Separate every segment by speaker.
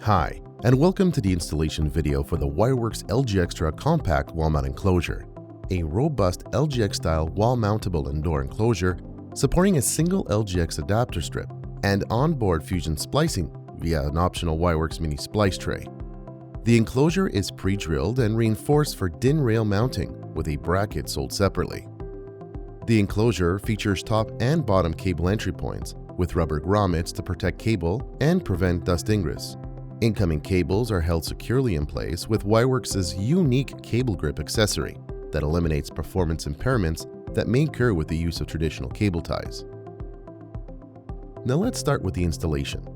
Speaker 1: Hi, and welcome to the installation video for the Wirewerks LGXtra compact wall mount enclosure, a robust LGX-style wall-mountable indoor enclosure supporting a single LGX adapter strip and onboard fusion splicing via an optional Wirewerks Mini-Splice Tray. The enclosure is pre-drilled and reinforced for DIN rail mounting with a bracket sold separately. The enclosure features top and bottom cable entry points with rubber grommets to protect cable and prevent dust ingress. Incoming cables are held securely in place with Wirewerks' unique cable grip accessory that eliminates performance impairments that may occur with the use of traditional cable ties. Now let's start with the installation.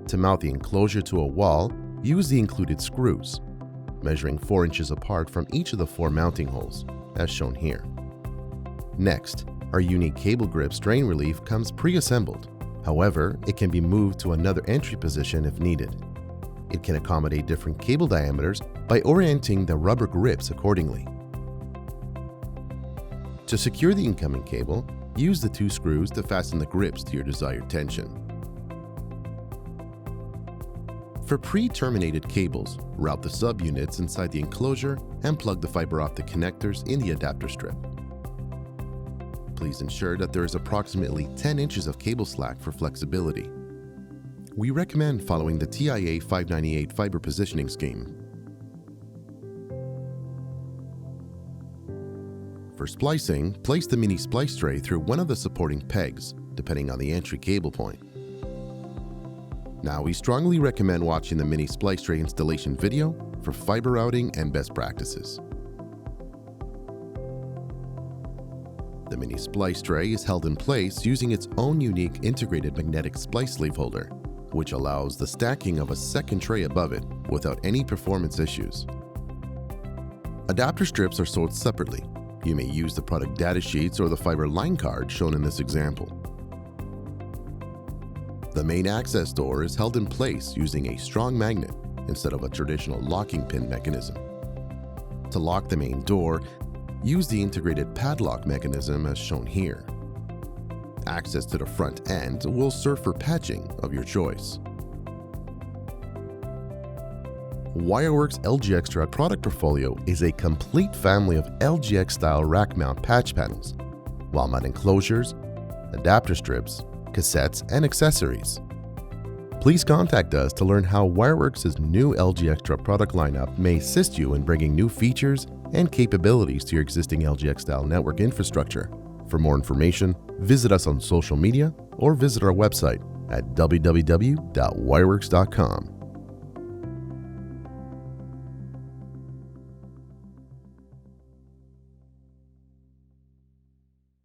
Speaker 1: To mount the enclosure to a wall, use the included screws, measuring 4 inches apart from each of the 4 mounting holes, as shown here. Next, our unique cable grip strain relief comes pre-assembled. However, it can be moved to another entry position if needed. It can accommodate different cable diameters by orienting the rubber grips accordingly. To secure the incoming cable, use the 2 screws to fasten the grips to your desired tension. For pre-terminated cables, route the subunits inside the enclosure and plug the fiber optic connectors in the adapter strip. Please ensure that there is approximately 10 inches of cable slack for flexibility. We recommend following the TIA 598 fiber positioning scheme. For splicing, place the mini-splice tray through one of the supporting pegs, depending on the entry cable point. Now, we strongly recommend watching the mini-splice tray installation video for fiber routing and best practices. The mini-splice tray is held in place using its own unique integrated magnetic splice sleeve holder, which allows the stacking of a second tray above it without any performance issues. Adapter strips are sold separately. You may use the product data sheets or the fiber line card shown in this example. The main access door is held in place using a strong magnet instead of a traditional locking pin mechanism. To lock the main door, use the integrated padlock mechanism as shown here. Access to the front end will serve for patching of your choice. Wirewerks LGXtra product portfolio is a complete family of LGX-style rack mount patch panels, wall mount enclosures, adapter strips, cassettes, and accessories. Please contact us to learn how Wirewerks' new LGXtra product lineup may assist you in bringing new features and capabilities to your existing LGX-style network infrastructure. For more information, visit us on social media or visit our website at www.wirewerks.com.